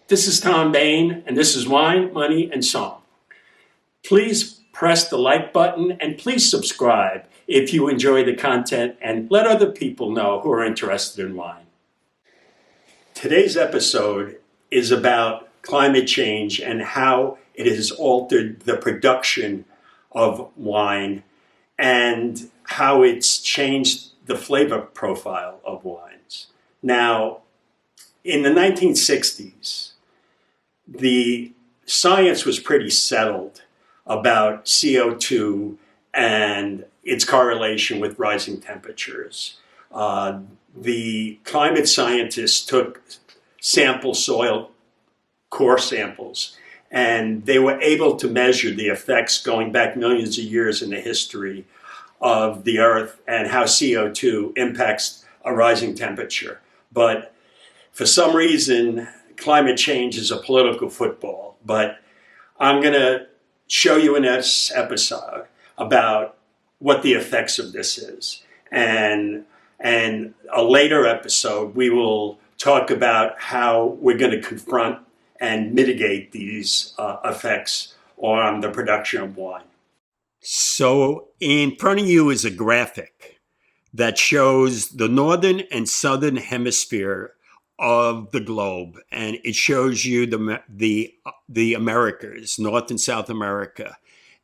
This is Tom Bain, and this is Wine, Money, and Song. Please press the like button and please subscribe if you enjoy the content and let other people know who are interested in wine. Today's episode is about climate change and how it has altered the production of wine and how it's changed the flavor profile of wines. Now, in the 1960s, the science was pretty settled about CO2 and its correlation with rising temperatures. The climate scientists took soil core samples, and they were able to measure the effects going back millions of years in the history of the Earth and how CO2 impacts a rising temperature. But for some reason, climate change is a political football. But I'm going to show you in this episode about what the effects of this is. And a later episode, we will talk about how we're going to confront and mitigate these effects on the production of wine. So in front of you is a graphic that shows the northern and southern hemisphere of the globe, and it shows you the Americas, North and South America,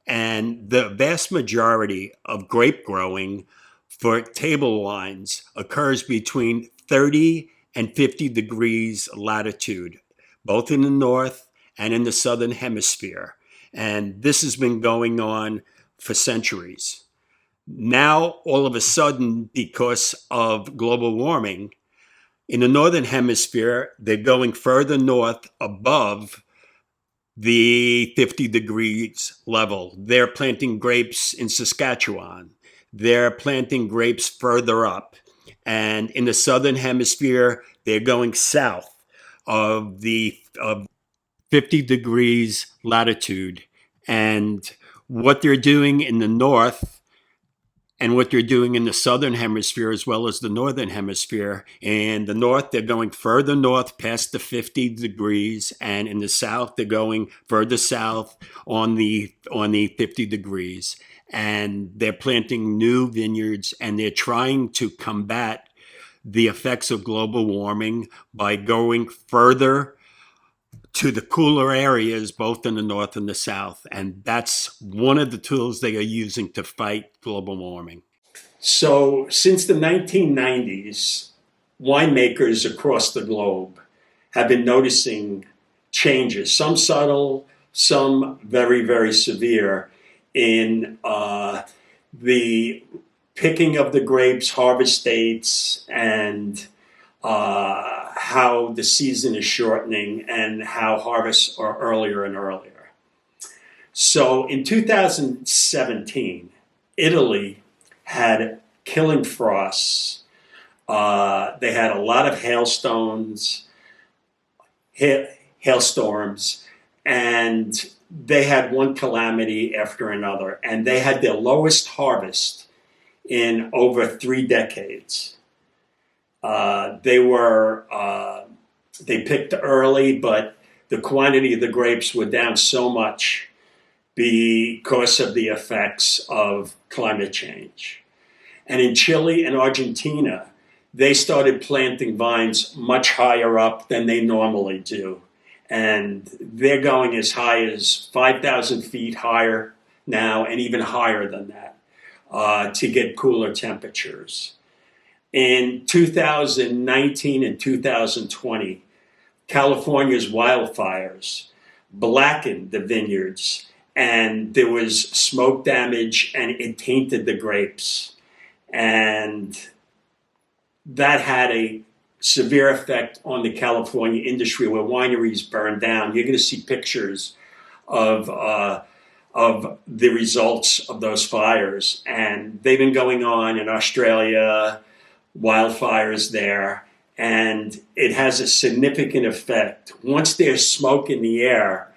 and the vast majority of grape growing for table wines occurs between 30 and 50 degrees latitude, both in the north and in the southern hemisphere, and this has been going on for centuries. Now, all of a sudden, because of global warming, in the northern hemisphere, they're going further north above the 50 degrees level. They're planting grapes in Saskatchewan. They're planting grapes further up. And in the southern hemisphere, they're going south of 50 degrees latitude. And what they're doing in the north and what they're doing in the southern hemisphere as well as the northern hemisphere. In the north, they're going further north past the 50 degrees, and in the south, they're going further south on the 50 degrees. And they're planting new vineyards, and they're trying to combat the effects of global warming by going further to the cooler areas, both in the north and the south. And that's one of the tools they are using to fight global warming. So since the 1990s, winemakers across the globe have been noticing changes, some subtle, some very, very severe, in the picking of the grapes, harvest dates, and how the season is shortening and how harvests are earlier and earlier. So in 2017, Italy had killing frosts. They had a lot of hailstorms, and they had one calamity after another. And they had their lowest harvest in over 3 decades. They picked early, but the quantity of the grapes were down so much because of the effects of climate change. And in Chile and Argentina, they started planting vines much higher up than they normally do. And they're going as high as 5,000 feet higher now, and even higher than that, to get cooler temperatures. In 2019 and 2020, California's wildfires blackened the vineyards, and there was smoke damage, and it tainted the grapes. And that had a severe effect on the California industry, where wineries burned down. You're going to see pictures of the results of those fires. And they've been going on in Australia, wildfires there, and it has a significant effect. Once there's smoke in the air,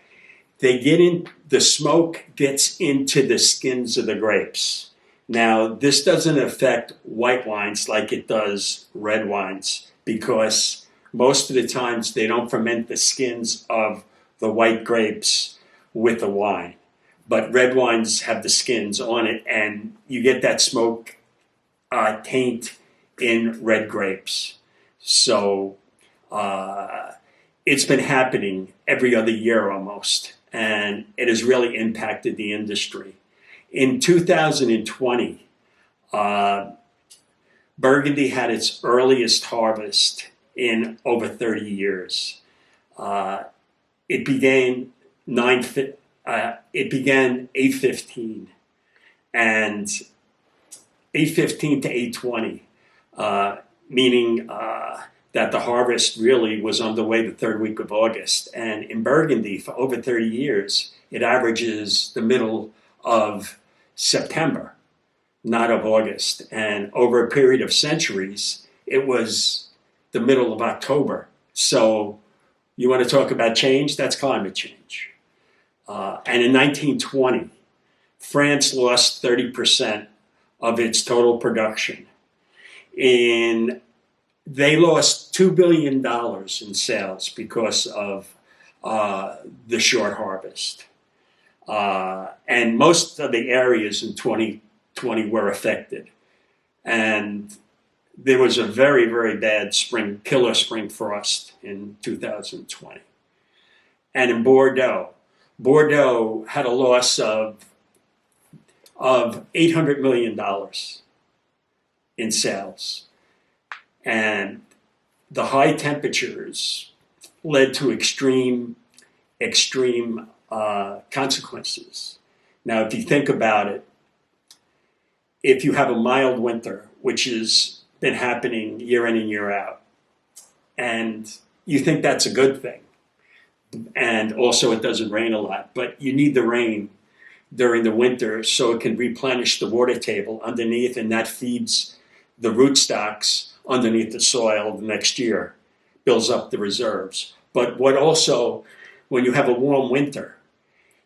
the smoke gets into the skins of the grapes. Now, this doesn't affect white wines like it does red wines, because most of the times they don't ferment the skins of the white grapes with the wine. But red wines have the skins on it, and you get that smoke taint in red grapes. So it's been happening every other year almost, and it has really impacted the industry. In 2020, Burgundy had its earliest harvest in over 30 years. It began 8:15, and 8:15 to 8:20, meaning that the harvest really was underway the third week of August. And in Burgundy, for over 30 years, it averages the middle of September, not of August. And over a period of centuries, it was the middle of October. So you want to talk about change? That's climate change. And in 1920, France lost 30% of its total production. They lost $2 billion in sales because of the short harvest. And most of the areas in 2020 were affected. And there was a very, very bad killer spring frost in 2020. And in Bordeaux had a loss of $800 million in sales. And the high temperatures led to extreme consequences. Now, if you think about it, if you have a mild winter, which has been happening year in and year out, and you think that's a good thing, and also it doesn't rain a lot, but you need the rain during the winter so it can replenish the water table underneath, and that feeds the rootstocks underneath the soil the next year, builds up the reserves. But when you have a warm winter,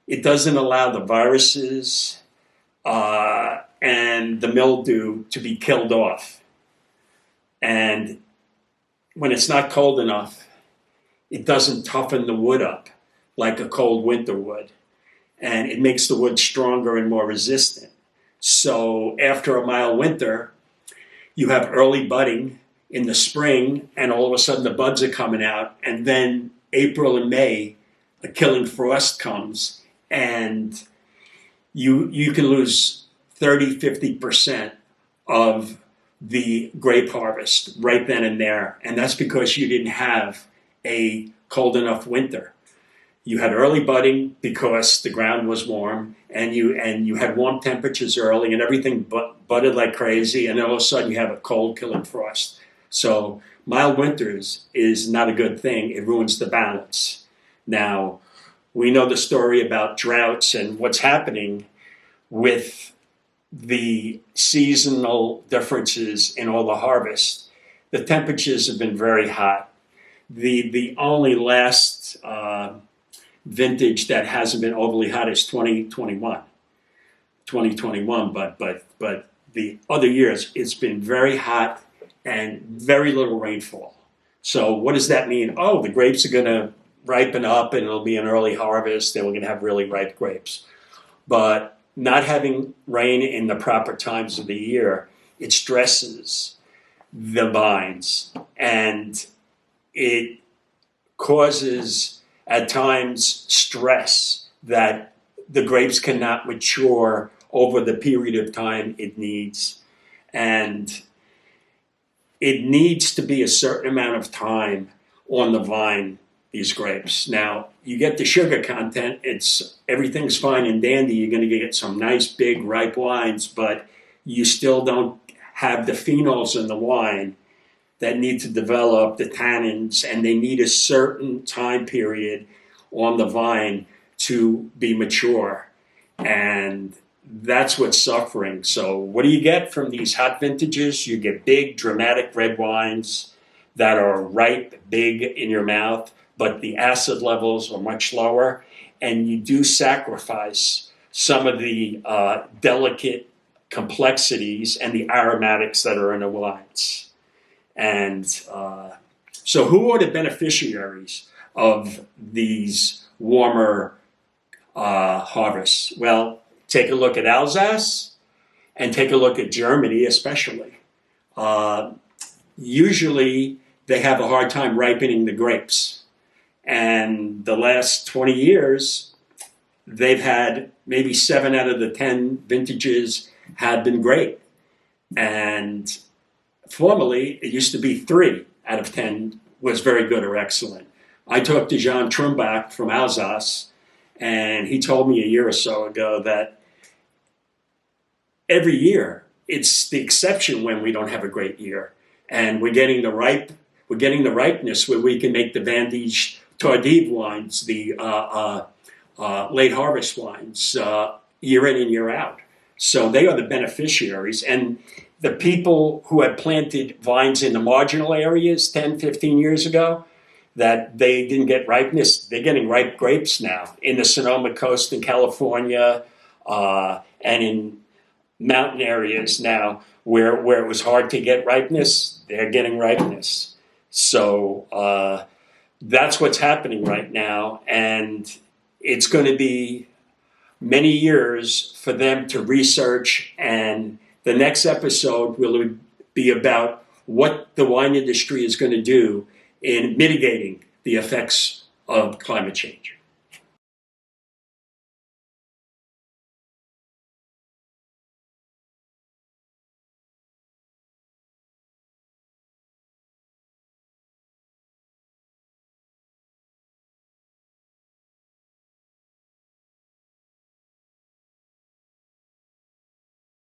it doesn't allow the viruses and the mildew to be killed off. And when it's not cold enough, it doesn't toughen the wood up like a cold winter would. And it makes the wood stronger and more resistant. So after a mild winter, you have early budding in the spring, and all of a sudden the buds are coming out. And then April and May, a killing frost comes, and you can lose 30-50% of the grape harvest right then and there. And that's because you didn't have a cold enough winter. You had early budding because the ground was warm, and you had warm temperatures early, and everything budded like crazy, and all of a sudden you have a cold killing frost. So mild winters is not a good thing. It ruins the balance. Now, we know the story about droughts and what's happening with the seasonal differences in all the harvest. The temperatures have been very hot. The only last vintage that hasn't been overly hot is 2021, but the other years it's been very hot and very little rainfall. So what does that mean? Oh, the grapes are going to ripen up and it'll be an early harvest and we're going to have really ripe grapes. But not having rain in the proper times of the year, it stresses the vines, and it causes at times stress that the grapes cannot mature over the period of time it needs. And it needs to be a certain amount of time on the vine, these grapes. Now, you get the sugar content, everything's fine and dandy, you're going to get some nice big ripe wines, but you still don't have the phenols in the wine that need to develop the tannins, and they need a certain time period on the vine to be mature. And that's what's suffering. So what do you get from these hot vintages? You get big, dramatic red wines that are ripe, big in your mouth, but the acid levels are much lower. And you do sacrifice some of the delicate complexities and the aromatics that are in the wines. And So who are the beneficiaries of these warmer harvests? Well, take a look at Alsace and take a look at Germany especially. Usually they have a hard time ripening the grapes. And the last 20 years, they've had maybe 7 out of the 10 vintages have been great. And formerly, it used to be 3 out of 10 was very good or excellent. I talked to Jean Trumbach from Alsace, and he told me a year or so ago that every year it's the exception when we don't have a great year, and we're getting the ripeness where we can make the Vendange Tardive wines, the late harvest wines, year in and year out. So they are the beneficiaries. And the people who had planted vines in the marginal areas 10, 15 years ago, that they didn't get ripeness, they're getting ripe grapes now in the Sonoma Coast in California, and in mountain areas now where it was hard to get ripeness, they're getting ripeness. So that's what's happening right now. And it's going to be many years for them to research, and the next episode will be about what the wine industry is going to do in mitigating the effects of climate change.